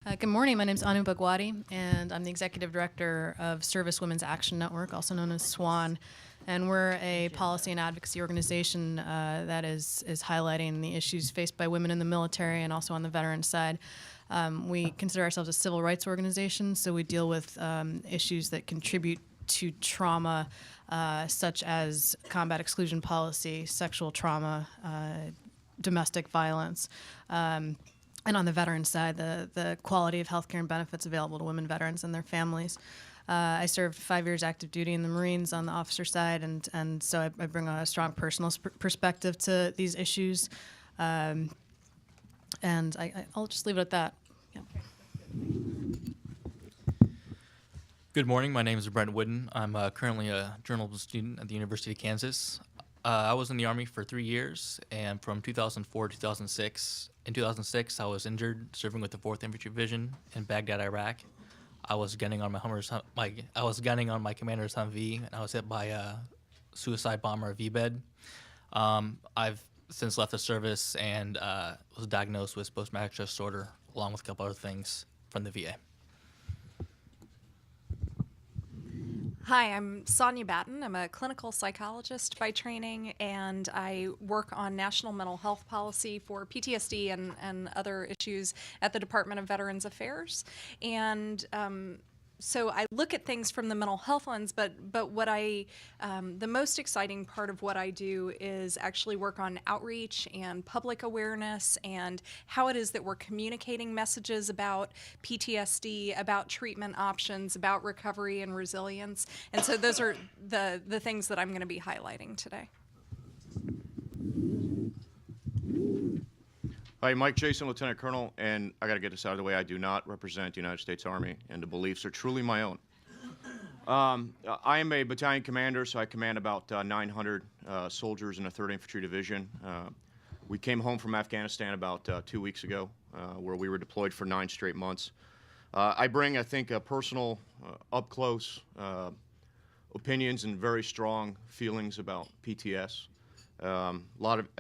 Good morning. My name is Anu Bagwadi, and I'm the Executive Director of Service Women's Action Network, also known as SWAN. And we're a policy and advocacy organization that is highlighting the issues faced by women in the military and also on the veteran side. We consider ourselves a civil rights organization, so we deal with issues that contribute to trauma, such as combat exclusion policy, sexual trauma, domestic violence. And on the veteran side, the quality of health care and benefits available to women veterans and their families. I served 5 years active duty in the Marines on the officer side, and so I bring a strong personal perspective to these issues. And I'll just leave it at that. Yeah. Good morning. My name is Brent Wooden. I'm currently a journalism student at the University of Kansas. I was in the Army for 3 years, and from 2004 to 2006. In 2006, I was injured serving with the 4th Infantry Division in Baghdad, Iraq. I was gunning on my commander's Humvee, and I was hit by a suicide bomber V-bed. I've since left the service and was diagnosed with post-traumatic stress disorder, along with a couple other things from the VA. Hi, I'm Sonia Batten. I'm a clinical psychologist by training, and I work on national mental health policy for PTSD and other issues at the Department of Veterans Affairs. And so I look at things from the mental health lens, but what the most exciting part of what I do is actually work on outreach and public awareness and how it is that we're communicating messages about PTSD, about treatment options, about recovery and resilience. And so those are the things that I'm going to be highlighting today. Hi, Mike Jason, Lieutenant Colonel, and I got to get this out of the way. I do not represent the United States Army, and the beliefs are truly my own. I am a battalion commander, so I command about 900 soldiers in the 3rd Infantry Division. We came home from Afghanistan about 2 weeks ago, where we were deployed for 9 straight months. I bring, I think, a personal, up-close opinions and very strong feelings about PTS. I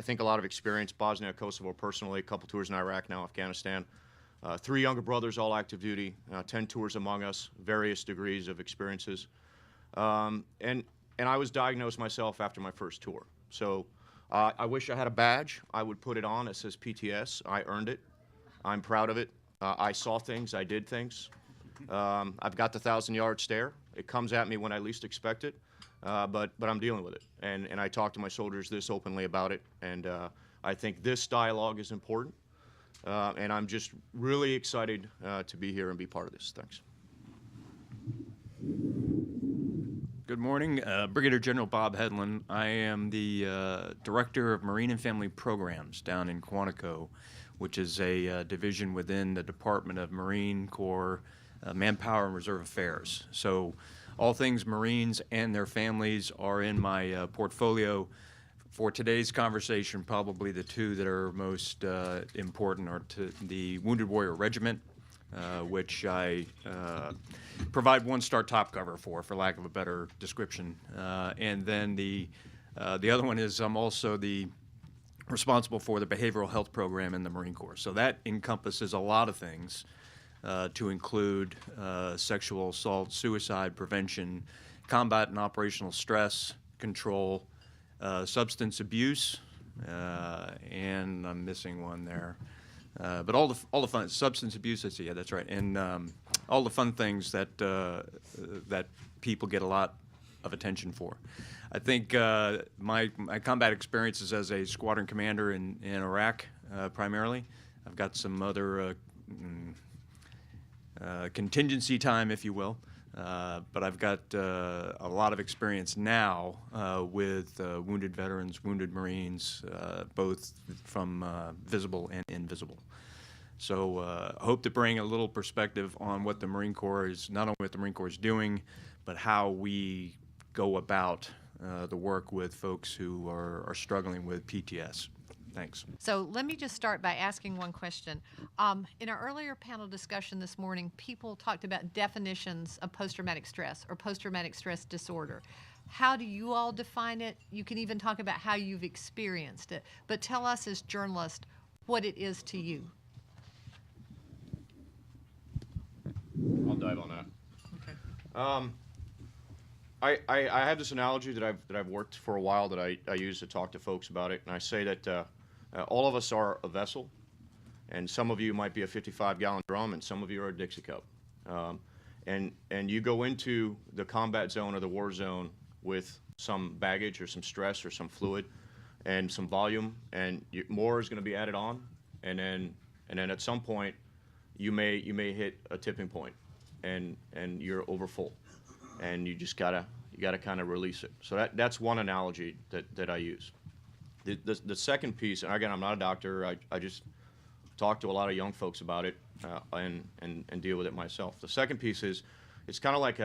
think a lot of experience, Bosnia, Kosovo personally, a couple tours in Iraq, now Afghanistan. 3 younger brothers, all active duty, 10 tours among us, various degrees of experiences. And I was diagnosed myself after my first tour. So I wish I had a badge. I would put it on. It says PTS. I earned it. I'm proud of it. I saw things. I did things. I've got the 1,000-yard stare. It comes at me when I least expect it. But I'm dealing with it, and I talk to my soldiers this openly about it, and I think this dialogue is important, and I'm just really excited to be here and be part of this. Thanks. Good morning, Brigadier General Bob Hedlund. I am the Director of Marine and Family Programs down in Quantico, which is a division within the Department of Marine Corps Manpower and Reserve Affairs. So all things Marines and their families are in my portfolio. For today's conversation, probably the two that are most important are to the Wounded Warrior Regiment, which I provide one-star top cover for lack of a better description. And then the other one is I'm also the responsible for the behavioral health program in the Marine Corps. So that encompasses a lot of things. To include sexual assault, suicide prevention, combat and operational stress control, substance abuse, and I'm missing one there. But all the fun substance abuse. Yeah, that's right, and all the fun things that that people get a lot of attention for. I think my combat experiences as a squadron commander in Iraq primarily. I've got some other. Contingency time, if you will, but I've got a lot of experience now with wounded veterans, wounded Marines, both from visible and invisible. So hope to bring a little perspective on what the Marine Corps is, not only what the Marine Corps is doing, but how we go about the work with folks who are struggling with PTS. Thanks. So let me just start by asking one question. In our earlier panel discussion this morning, people talked about definitions of post-traumatic stress or post-traumatic stress disorder. How do you all define it? You can even talk about how you've experienced it. But tell us as journalists what it is to you. I have this analogy that I've worked for a while that I use to talk to folks about it, and I say that all of us are a vessel, and some of you might be a 55-gallon drum, and some of you are a Dixie cup, and you go into the combat zone or the war zone with some baggage or some stress or some fluid, and some volume, and more is going to be added on, and then at some point you may hit a tipping point, and you're over full, and you gotta kind of release it. So that's one analogy that I use. The second piece, and again, I'm not a doctor. I just talk to a lot of young folks about it and deal with it myself. The second piece is it's kind of like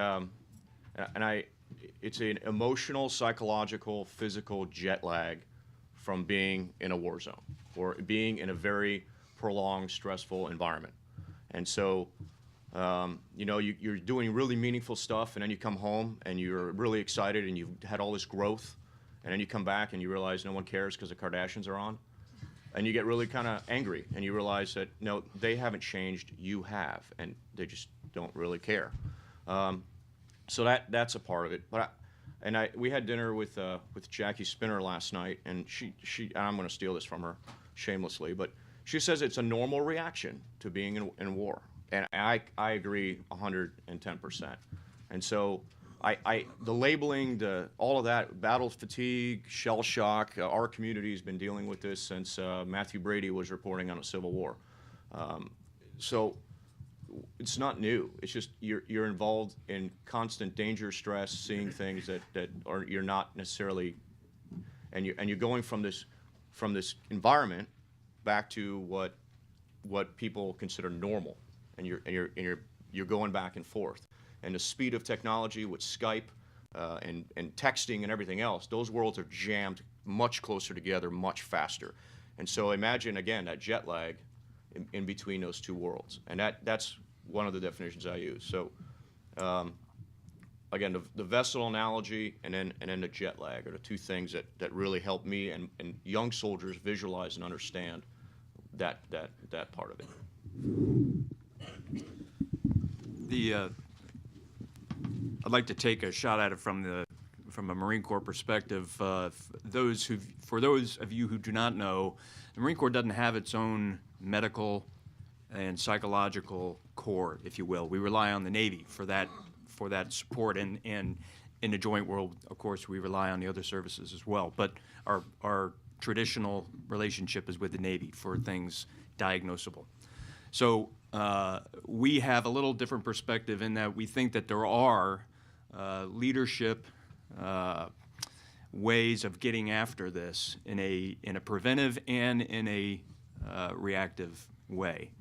it's an emotional, psychological, physical jet lag from being in a war zone or being in a very prolonged, stressful environment. And so, you're doing really meaningful stuff, and then you come home and you're really excited and you've had all this growth, and then you come back and you realize no one cares because the Kardashians are on, and you get really kind of angry, and you realize that, no, they haven't changed, you have, and they just don't really care. So that's a part of it. But we had dinner with Jackie Spinner last night, and she I'm going to steal this from her shamelessly, but she says it's a normal reaction to being in war, and I agree 110%. And so the labeling, all of that, battle fatigue, shell shock, our community's been dealing with this since Matthew Brady was reporting on a civil war. So it's not new. It's just you're involved in constant danger, stress, seeing things that you're not necessarily, and you're going from this environment back to what people consider normal, and you're going back and forth. And the speed of technology with Skype and texting and everything else, those worlds are jammed much closer together, much faster. And so imagine again that jet lag in between those two worlds, and that's one of the definitions I use. So again, the vessel analogy and then the jet lag are the two things that really help me and young soldiers visualize and understand that part of it. I'd like to take a shot at it from a Marine Corps perspective. For those of you who do not know, the Marine Corps doesn't have its own medical and psychological corps, if you will. We rely on the Navy for that support, and in the joint world, of course, we rely on the other services as well. But our traditional relationship is with the Navy for things diagnosable. So we have a little different perspective in that we think that there are leadership ways of getting after this in a preventive and in a reactive way.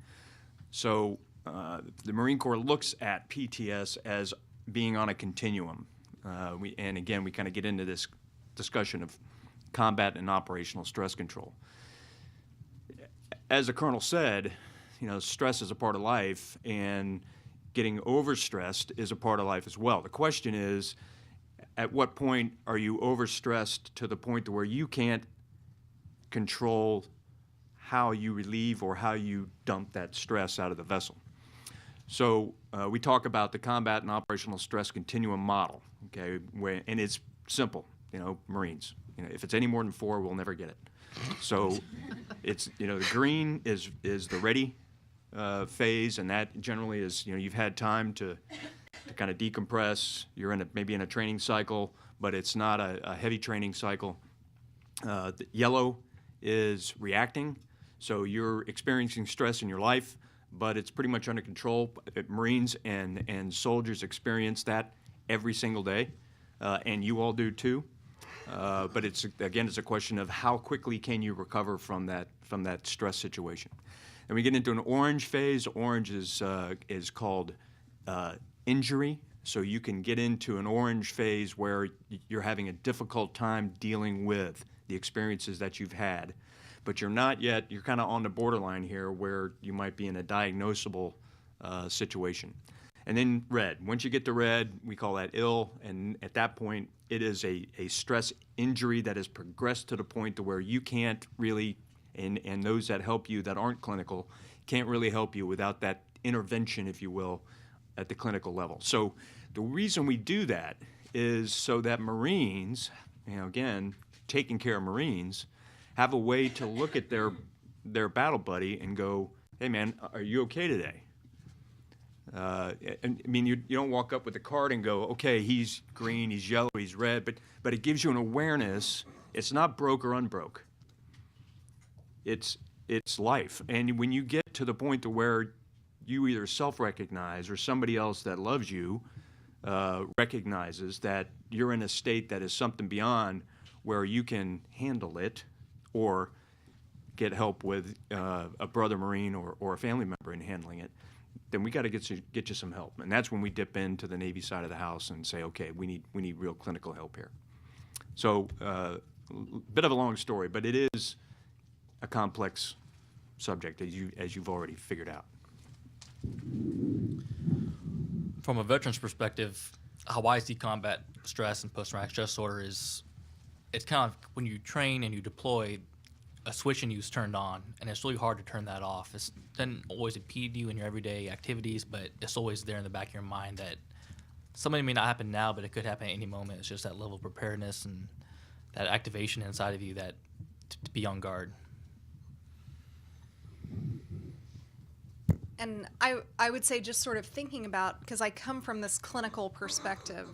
So the Marine Corps looks at PTS as being on a continuum. And again, we kind of get into this discussion of combat and operational stress control. As the colonel said, stress is a part of life, and getting overstressed is a part of life as well. The question is, at what point are you overstressed to the point to where you can't control how you relieve or how you dump that stress out of the vessel? So we talk about the combat and operational stress continuum model, okay, and it's simple, Marines. If it's any more than 4, we'll never get it. So it's, the green is the ready phase, and that generally is, you've had time to kind of decompress. You're maybe in a training cycle, but it's not a heavy training cycle. The yellow is reacting, so you're experiencing stress in your life, but it's pretty much under control. Marines and soldiers experience that every single day, and you all do too. But it's a question of how quickly can you recover from that stress situation. And we get into an orange phase. Orange is called injury. So you can get into an orange phase where you're having a difficult time dealing with the experiences that you've had, but you're not yet. You're kind of on the borderline here where you might be in a diagnosable situation. And then red. Once you get to red, we call that ill, and at that point, it is a stress injury that has progressed to the point to where you can't really, and those that help you that aren't clinical, can't really help you without that intervention, if you will, at the clinical level. So The reason we do that is so that Marines, again, taking care of Marines, have a way to look at their battle buddy and go, hey man, are you okay today? And I mean, you don't walk up with a card and go, okay, he's green, he's yellow, he's red, but it gives you an awareness. It's not broke or unbroke. It's life. And when you get to the point to where you either self-recognize or somebody else that loves you recognizes that you're in a state that is something beyond where you can handle it or get help with a brother Marine or a family member in handling it, then we got to get you some help. And that's when we dip into the Navy side of the house and say, okay, we need real clinical help here. So bit of a long story, but it is a complex subject as you've already figured out. From a veteran's perspective, how IC combat stress and post-traumatic stress disorder is, it's kind of when you train and you deploy, a switch in you is turned on, and it's really hard to turn that off. It doesn't always impede you in your everyday activities, but it's always there in the back of your mind that something may not happen now, but it could happen at any moment. It's just that level of preparedness and that activation inside of you that to be on guard. And I would say, just sort of thinking about, because I come from this clinical perspective,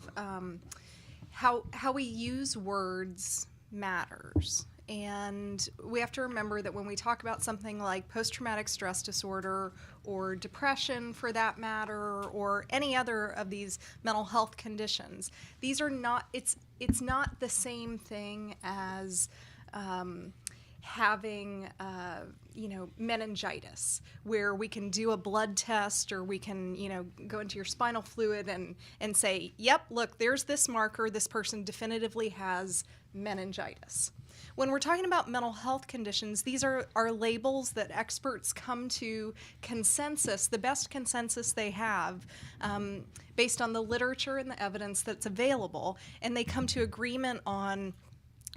how we use words matters. And we have to remember that when we talk about something like post-traumatic stress disorder or depression for that matter, or any other of these mental health conditions, these are not, it's not the same thing as having meningitis, where we can do a blood test or we can go into your spinal fluid and say, yep, look, there's this marker, this person definitively has meningitis. When we're talking about mental health conditions, these are labels that experts come to consensus, the best consensus they have, based on the literature and the evidence that's available, and they come to agreement on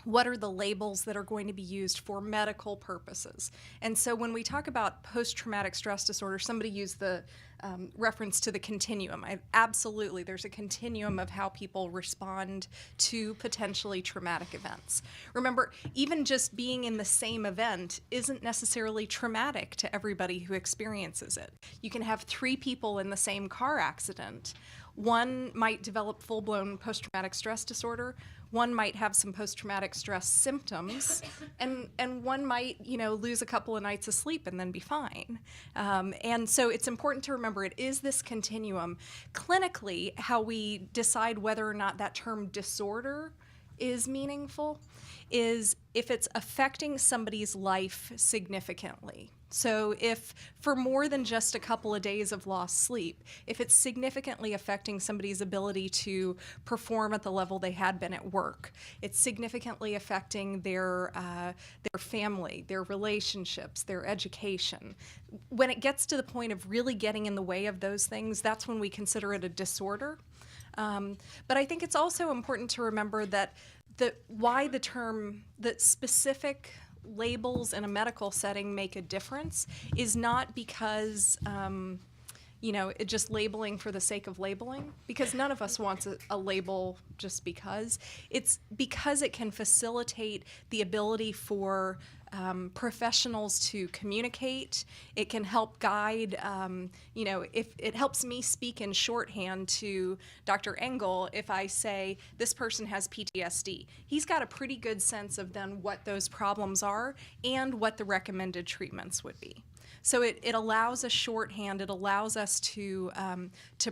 what are the labels that are going to be used for medical purposes. And so when we talk about post-traumatic stress disorder, somebody used the reference to the continuum. Absolutely, there's a continuum of how people respond to potentially traumatic events. Remember, even just being in the same event isn't necessarily traumatic to everybody who experiences it. You can have 3 people in the same car accident. One might develop full-blown post-traumatic stress disorder. One might have some post-traumatic stress symptoms, and one might, lose a couple of nights of sleep and then be fine. And so it's important to remember it is this continuum. Clinically, how we decide whether or not that term disorder is meaningful is if it's affecting somebody's life significantly. So if for more than just a couple of days of lost sleep, if it's significantly affecting somebody's ability to perform at the level they had been at work, it's significantly affecting their family, their relationships, their education. When it gets to the point of really getting in the way of those things, that's when we consider it a disorder. But I think it's also important to remember that why the specific labels in a medical setting make a difference is not because it just labeling for the sake of labeling, because none of us wants a label just because. It's because it can facilitate the ability for professionals to communicate. It can help guide, if it helps me speak in shorthand to Dr. Engel, if I say this person has PTSD, he's got a pretty good sense of then what those problems are and what the recommended treatments would be. So it allows a shorthand, it allows us to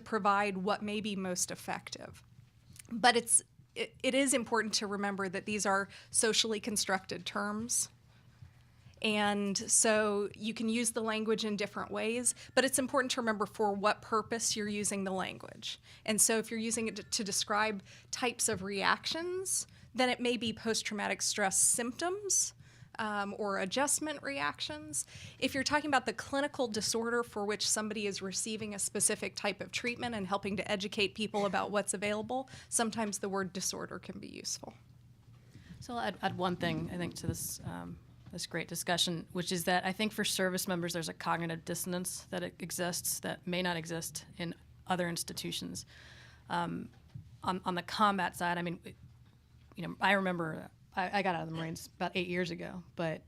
provide what may be most effective. But it is important to remember that these are socially constructed terms. And so you can use the language in different ways, but it's important to remember for what purpose you're using the language. And so if you're using it to describe types of reactions, then it may be post-traumatic stress symptoms or adjustment reactions. If you're talking about the clinical disorder for which somebody is receiving a specific type of treatment and helping to educate people about what's available, sometimes the word disorder can be useful. So I'll add one thing, I think, to this great discussion, which is that I think for service members there's a cognitive dissonance that exists that may not exist in other institutions. On the combat side, I mean, I remember I got out of the Marines about 8 years ago, but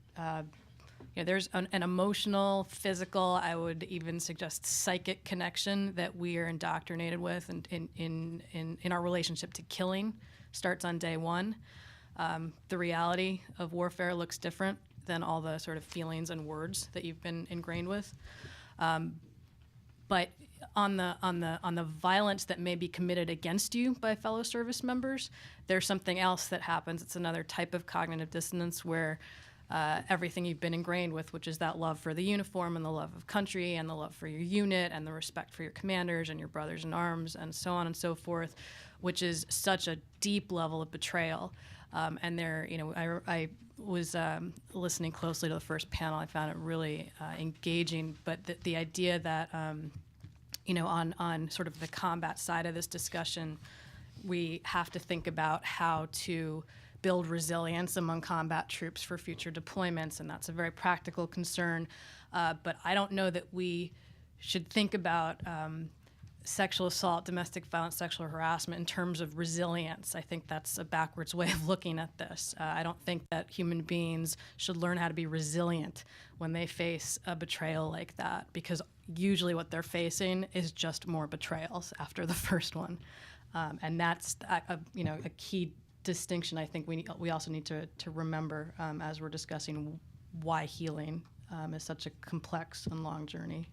there's an emotional, physical, I would even suggest psychic connection that we are indoctrinated with, and in our relationship to killing starts on day one. The reality of warfare looks different than all the sort of feelings and words that you've been ingrained with. But on the violence that may be committed against you by fellow service members, there's something else that happens. It's another type of cognitive dissonance where everything you've been ingrained with, which is that love for the uniform and the love of country and the love for your unit and the respect for your commanders and your brothers in arms and so on and so forth, which is such a deep level of betrayal. And there, I was listening closely to the first panel. I found it really engaging. But the idea that, on sort of the combat side of this discussion, we have to think about how to build resilience among combat troops for future deployments, and that's a very practical concern. But I don't know that we should think about sexual assault, domestic violence, sexual harassment in terms of resilience. I think that's a backwards way of looking at this. I don't think that human beings should learn how to be resilient when they face a betrayal like that, because usually what they're facing is just more betrayals after the first one. And that's a key distinction I think we also need to remember as we're discussing why healing is such a complex and long journey.